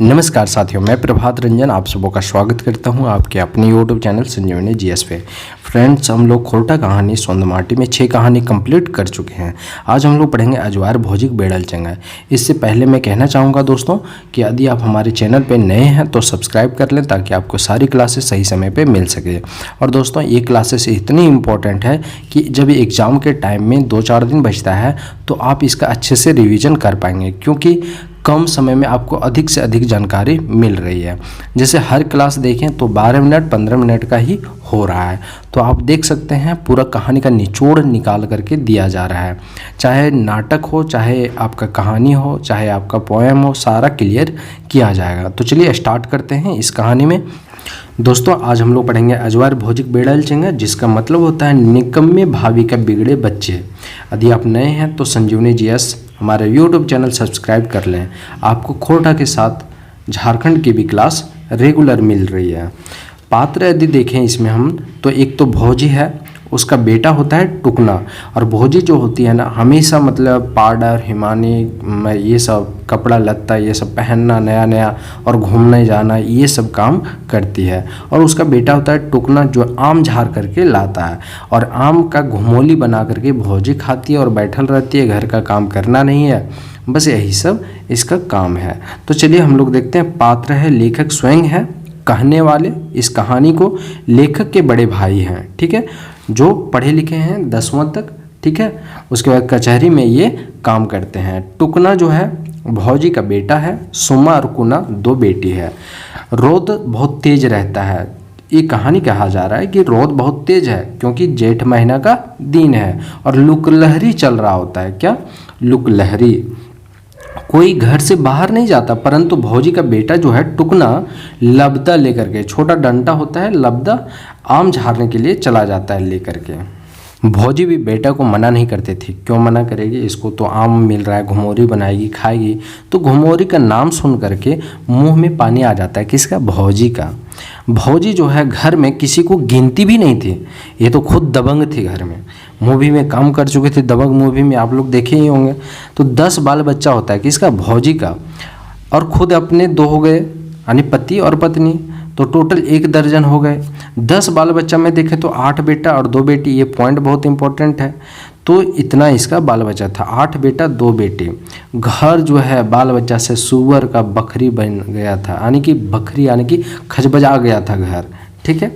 नमस्कार साथियों, मैं प्रभात रंजन आप सबों का स्वागत करता हूं आपके अपने यूट्यूब चैनल संजीवनी जीएस पे। फ्रेंड्स, हम लोग खोरटा कहानी सोंदमाटी में 6 कहानी कंप्लीट कर चुके हैं। आज हम लोग पढ़ेंगे अजवार भौजिक बेड़ल चंगा। इससे पहले मैं कहना चाहूँगा दोस्तों कि यदि आप हमारे चैनल पर नए हैं तो सब्सक्राइब कर लें ताकि आपको सारी क्लासेस सही समय पर मिल सके। और दोस्तों, ये क्लासेस इतनी इंपॉर्टेंट है कि जब एग्ज़ाम के टाइम में 2-4 दिन बचता है तो आप इसका अच्छे से रिविज़न कर पाएंगे, क्योंकि कम समय में आपको अधिक से अधिक जानकारी मिल रही है। जैसे हर क्लास देखें तो 12 मिनट 15 मिनट का ही हो रहा है, तो आप देख सकते हैं पूरा कहानी का निचोड़ निकाल करके दिया जा रहा है। चाहे नाटक हो, चाहे आपका कहानी हो, चाहे आपका पोएम हो, सारा क्लियर किया जाएगा। तो चलिए स्टार्ट करते हैं इस कहानी में। दोस्तों, आज हम लोग पढ़ेंगे अजवार भौजिक बेड़ल चंगा, जिसका मतलब होता है निकम्मे भाभी का बिगड़े बच्चे। यदि आप नए हैं तो संजीवनी जीएस हमारे यूट्यूब चैनल सब्सक्राइब कर लें। आपको खोरटा के साथ झारखंड की भी क्लास रेगुलर मिल रही है। पात्र यदि देखें इसमें हम तो एक तो भौजी है, उसका बेटा होता है टुकना। और भौजी जो होती है ना, हमेशा मतलब पाउडर हिमानी ये सब कपड़ा लत्ता ये सब पहनना नया नया और घूमने जाना ये सब काम करती है। और उसका बेटा होता है टुकना, जो आम झाड़ करके लाता है और आम का घुमोली बना करके भौजी खाती है और बैठल रहती है। घर का काम करना नहीं है, बस यही सब इसका काम है। तो चलिए हम लोग देखते हैं। पात्र है, लेखक स्वयं है, कहने वाले इस कहानी को लेखक के बड़े भाई हैं, ठीक है, जो पढ़े लिखे हैं 10वां तक, ठीक है। उसके बाद कचहरी में ये काम करते हैं। टुकना जो है भौजी का बेटा है, सुमा और कुना 2 बेटी है। रोद बहुत तेज रहता है। ये कहानी कहा जा रहा है कि रोद बहुत तेज है क्योंकि जेठ महीना का दिन है और लुकलहरी चल रहा होता है। क्या लुकलहरी? कोई घर से बाहर नहीं जाता, परंतु भौजी का बेटा जो है टुकना लबदा लेकर के, छोटा डंडा होता है लबदा, आम झाड़ने के लिए चला जाता है लेकर के। भौजी भी बेटा को मना नहीं करते थे। क्यों मना करेगी? इसको तो आम मिल रहा है, घुमोरी बनाएगी खाएगी। तो घुमोरी का नाम सुन करके मुंह में पानी आ जाता है। किसका? भौजी का। भौजी जो है घर में किसी को गिनती भी नहीं थी। ये तो खुद दबंग थी घर में, मूवी में काम कर चुके थे। दबंग मूवी में आप लोग देखे ही होंगे। तो 10 बाल बच्चा होता है। किसका? भौजी का। और खुद अपने 2 हो गए, यानी पति और पत्नी, तो टोटल 1 दर्जन हो गए। 10 बाल बच्चा में देखें तो 8 बेटा और 2 बेटी। ये पॉइंट बहुत इंपॉर्टेंट है। तो इतना इसका बाल बच्चा था, 8 बेटा 2 बेटी। घर जो है बाल बच्चा से सुअर का बकरी बन गया था, यानी कि बकरी यानी कि खचबजा गया था घर, ठीक है।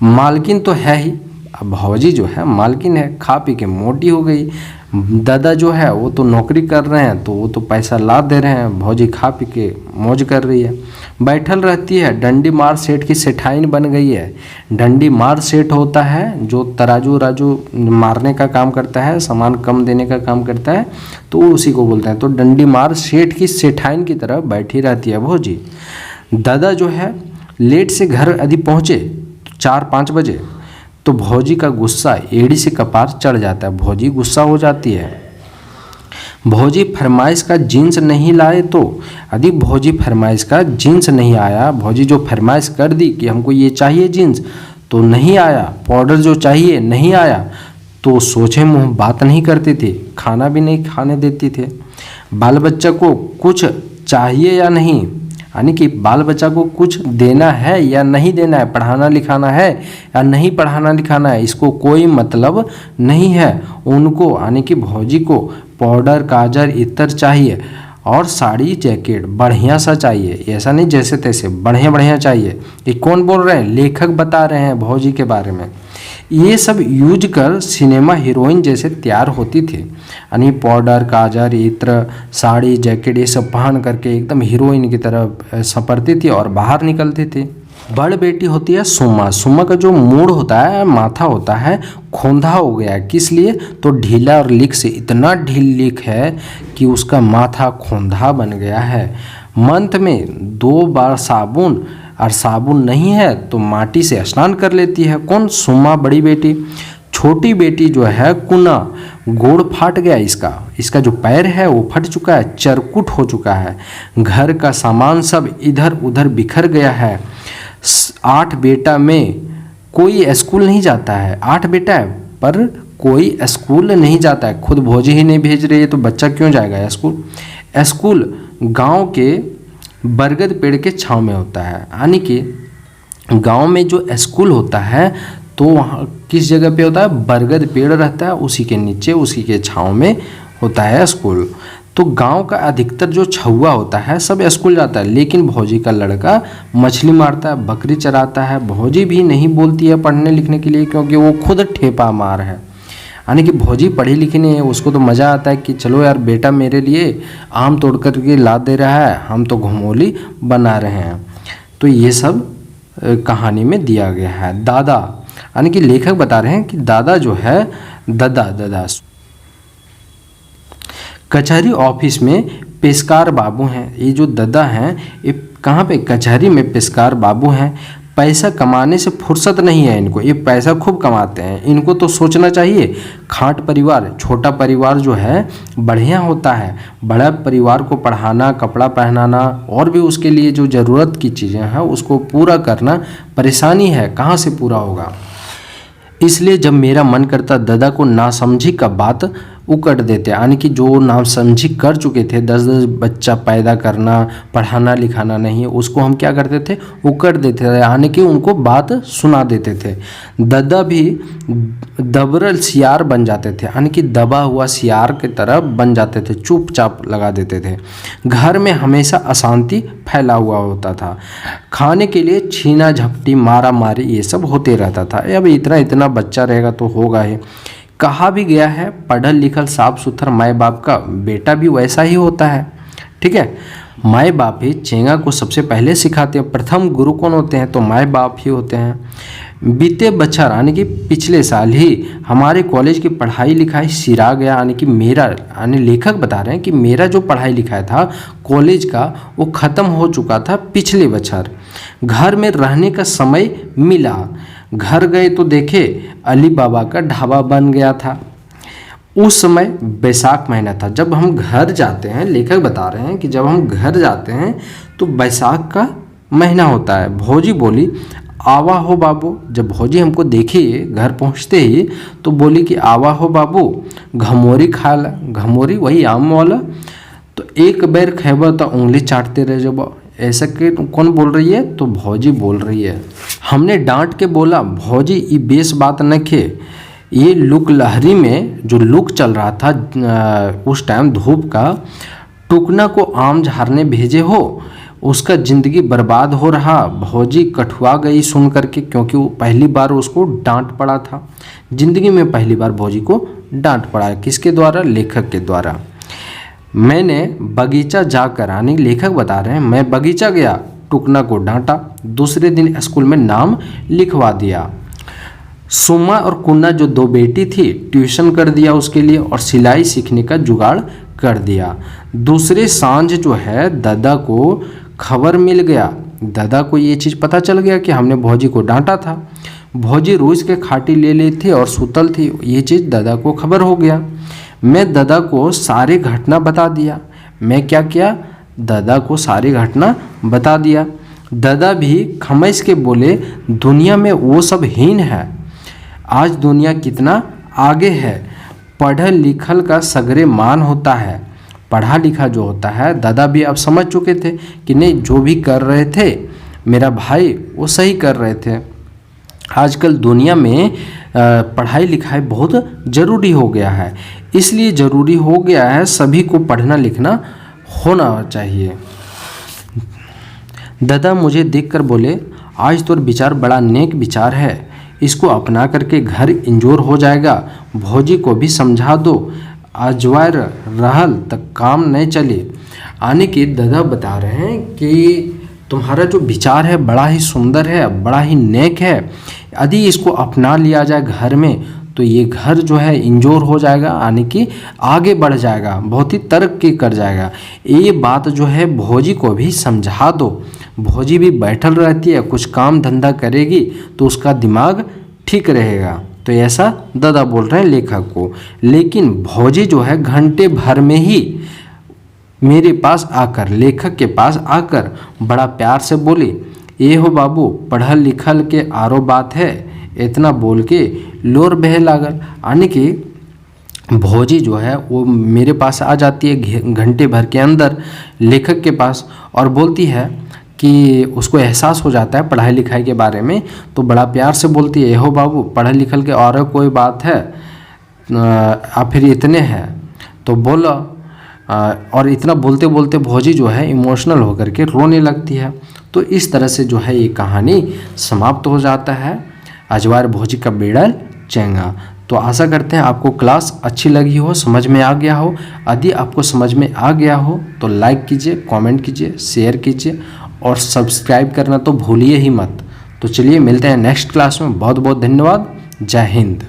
मालकिन तो है ही, अब भौजी जो है मालकिन है, खा पी के मोटी हो गई। दादा जो है वो तो नौकरी कर रहे हैं, तो वो तो पैसा ला दे रहे हैं। भौजी खा पी के मौज कर रही है, बैठल रहती है। डंडी मार सेठ की सेठाइन बन गई है। डंडी मार सेठ होता है जो तराजू राजू मारने का काम करता है, सामान कम देने का काम करता है, तो उसी को बोलते हैं। तो डंडी मार सेठ की सेठाइन की तरह बैठी रहती है भौजी। दादा जो है लेट से घर यदि पहुँचे 4-5 बजे तो भौजी का गुस्सा एड़ी से कपार चढ़ जाता है। भौजी गुस्सा हो जाती है। भौजी फरमाइश का जीन्स नहीं लाए तो, यदि भौजी फरमाइश का जीन्स नहीं आया, भौजी जो फरमाइश कर दी कि हमको ये चाहिए जीन्स, तो नहीं आया, पाउडर जो चाहिए नहीं आया, तो सोचे मुँह बात नहीं करते थे, खाना भी नहीं खाने देती थे। बाल बच्चा को कुछ चाहिए या नहीं, यानी कि बाल बच्चा को कुछ देना है या नहीं देना है, पढ़ाना लिखाना है या नहीं पढ़ाना लिखाना है, इसको कोई मतलब नहीं है। उनको यानी कि भौजी को पाउडर काजर इत्र चाहिए और साड़ी जैकेट बढ़िया सा चाहिए। ऐसा नहीं जैसे तैसे, बढ़िया बढ़िया चाहिए। ये कौन बोल रहे हैं? लेखक बता रहे हैं भौजी के बारे में। ये सब यूज कर सिनेमा हीरोइन जैसे तैयार होती थी, यानी पाउडर काजर इत्र साड़ी जैकेट ये सब पहन करके एकदम हीरोइन की तरह संपरती थी और बाहर निकलती थी। बड़ बेटी होती है सुमा। सुमा का जो मूड होता है, माथा होता है, खोंधा हो गया। किस लिए? तो ढीला और लीक से, इतना ढील लीक है कि उसका माथा खोंधा बन गया है। मंथ में 2 बार साबुन, और साबुन नहीं है तो माटी से स्नान कर लेती है। कौन? सुमा बड़ी बेटी। छोटी बेटी जो है कुना, गोड़ फाट गया इसका जो पैर है वो फट चुका है, चरकुट हो चुका है। घर का सामान सब इधर उधर बिखर गया है। 8 बेटा में कोई स्कूल नहीं जाता है। 8 बेटा है पर कोई स्कूल नहीं जाता है। खुद भौजी ही नहीं भेज रही है तो बच्चा क्यों जाएगा स्कूल? स्कूल गांव के बरगद पेड़ के छांव में होता है। यानी कि गांव में जो स्कूल होता है तो वहाँ किस जगह पे होता है, बरगद पेड़ रहता है, उसी के नीचे उसी के छांव में होता है स्कूल। तो गांव का अधिकतर जो छुआ होता है सब स्कूल जाता है, लेकिन भौजी का लड़का मछली मारता है, बकरी चराता है। भौजी भी नहीं बोलती है पढ़ने लिखने के लिए, क्योंकि वो खुद ठेपा मार है। यानी कि भौजी पढ़ी लिखी नहीं है, उसको तो मज़ा आता है कि चलो यार बेटा मेरे लिए आम तोड़ कर के ला दे रहा है, हम तो घुमोली बना रहे हैं। तो ये सब कहानी में दिया गया है। दादा, यानी कि लेखक बता रहे हैं कि दादा जो है, दादा कचहरी ऑफिस में पेशकार बाबू हैं। ये जो दादा हैं ये कहाँ पे, कचहरी में पेशकार बाबू हैं। पैसा कमाने से फुर्सत नहीं है इनको, ये पैसा खूब कमाते हैं। इनको तो सोचना चाहिए खाट परिवार, छोटा परिवार जो है बढ़िया होता है। बड़ा परिवार को पढ़ाना, कपड़ा पहनाना और भी उसके लिए जो ज़रूरत की चीज़ें हैं उसको पूरा करना परेशानी है, कहाँ से पूरा होगा। इसलिए जब मेरा मन करता दादा को नासमझी का बात उकट देते, यानी कि जो नासमझी कर चुके थे, 10-10 बच्चा पैदा करना, पढ़ाना लिखाना नहीं, उसको हम क्या करते थे, उकट देते थे, यानी कि उनको बात सुना देते थे। दादा भी दबरल सियार बन जाते थे, यानी कि दबा हुआ सियार की तरह बन जाते थे, चुपचाप लगा देते थे। घर में हमेशा अशांति फैला हुआ होता था। खाने के लिए छीना झपटी, मारा मारी ये सब होते रहता था। अब इतना बच्चा रहेगा तो होगा ही। कहा भी गया है पढ़ल लिखल साफ सुथरा माए बाप का बेटा भी वैसा ही होता है। ठीक है, माए बाप ही चेंगा को सबसे पहले सिखाते हैं। प्रथम गुरु कौन होते हैं, तो माए बाप ही होते हैं। बीते बच्चर यानी कि पिछले साल ही हमारे कॉलेज की पढ़ाई लिखाई सिरा गया, यानी कि मेरा, यानी लेखक बता रहे हैं कि मेरा जो पढ़ाई लिखाई था कॉलेज का वो ख़त्म हो चुका था पिछले बच्चर। घर में रहने का समय मिला, घर गए तो देखे अली बाबा का ढाबा बन गया था। उस समय बैसाख महीना था। जब हम घर जाते हैं, लेखक बता रहे हैं कि जब हम घर जाते हैं तो बैसाख का महीना होता है। भौजी बोली आवा हो बाबू। जब भौजी हमको देखी घर पहुंचते ही तो बोली कि आवा हो बाबू, घमोरी खा ला। घमोरी वही आम वाला। तो एक बेर खेबा तो उंगली चाटते रह जब। ऐसा कि कौन बोल रही है, तो भौजी बोल रही है। हमने डांट के बोला भौजी ये बेस बात न खे, ये लुक लहरी में जो लुक चल रहा था उस टाइम धूप का, टुकना को आम झाड़ने भेजे हो, उसका ज़िंदगी बर्बाद हो रहा। भौजी कठुआ गई सुन करके, क्योंकि वो पहली बार उसको डांट पड़ा था। ज़िंदगी में पहली बार भौजी को डांट पड़ा। किसके द्वारा, लेखक के द्वारा। मैंने बगीचा जाकर, यानी लेखक बता रहे हैं, मैं बगीचा गया, टुकना को डांटा, दूसरे दिन स्कूल में नाम लिखवा दिया। सुमा और कुन्ना जो दो बेटी थी ट्यूशन कर दिया उसके लिए, और सिलाई सीखने का जुगाड़ कर दिया। दूसरे सांझ जो है दादा को खबर मिल गया। दादा को ये चीज़ पता चल गया कि हमने भौजी को डांटा था। भौजी रोज के खाटी ले ली थी और सुतल थी, ये चीज़ दादा को खबर हो गया। मैं दादा को सारी घटना बता दिया। मैं क्या किया, दादा को सारी घटना बता दिया। दादा भी खमैस के बोले दुनिया में वो सब हीन है, आज दुनिया कितना आगे है, पढ़ल लिखल का सगरे मान होता है। पढ़ा लिखा जो होता है, दादा भी अब समझ चुके थे कि नहीं, जो भी कर रहे थे मेरा भाई वो सही कर रहे थे। आजकल दुनिया में पढ़ाई लिखाई बहुत ज़रूरी हो गया है, इसलिए ज़रूरी हो गया है सभी को पढ़ना लिखना होना चाहिए। दादा मुझे देखकर बोले आज तो विचार बड़ा नेक विचार है, इसको अपना करके घर इंजोर हो जाएगा। भौजी को भी समझा दो, अजवार रहल तक काम नहीं चले। आने के दादा बता रहे हैं कि तुम्हारा जो विचार है बड़ा ही सुंदर है, बड़ा ही नेक है। यदि इसको अपना लिया जाए घर में तो ये घर जो है इंजोर हो जाएगा, यानी कि आगे बढ़ जाएगा, बहुत ही तरक्की कर जाएगा। ये बात जो है भौजी को भी समझा दो। भौजी भी बैठल रहती है, कुछ काम धंधा करेगी तो उसका दिमाग ठीक रहेगा। तो ऐसा दादा बोल रहे हैं लेखक को। लेकिन भौजी जो है घंटे भर में ही मेरे पास आकर, लेखक के पास आकर बड़ा प्यार से बोली, ये हो बाबू पढ़ल लिखल के आरो बात है। इतना बोल के लोर बहे लागल, यानी कि भौजी जो है वो मेरे पास आ जाती है घंटे भर के अंदर लेखक के पास और बोलती है कि उसको एहसास हो जाता है पढ़ाई लिखाई के बारे में, तो बड़ा प्यार से बोलती है, हो बाबू पढ़ लिखल के और कोई बात है, आप फिर इतने हैं तो बोलो। और इतना बोलते बोलते भौजी जो है इमोशनल होकर के रोने लगती है। तो इस तरह से जो है ये कहानी समाप्त हो जाता है, अजवार भौजी का बेड़ल चेंगा। तो आशा करते हैं आपको क्लास अच्छी लगी हो, समझ में आ गया हो। यदि आपको समझ में आ गया हो तो लाइक कीजिए, कमेंट कीजिए, शेयर कीजिए और सब्सक्राइब करना तो भूलिए ही मत। तो चलिए मिलते हैं नेक्स्ट क्लास में। बहुत बहुत धन्यवाद। जय हिंद।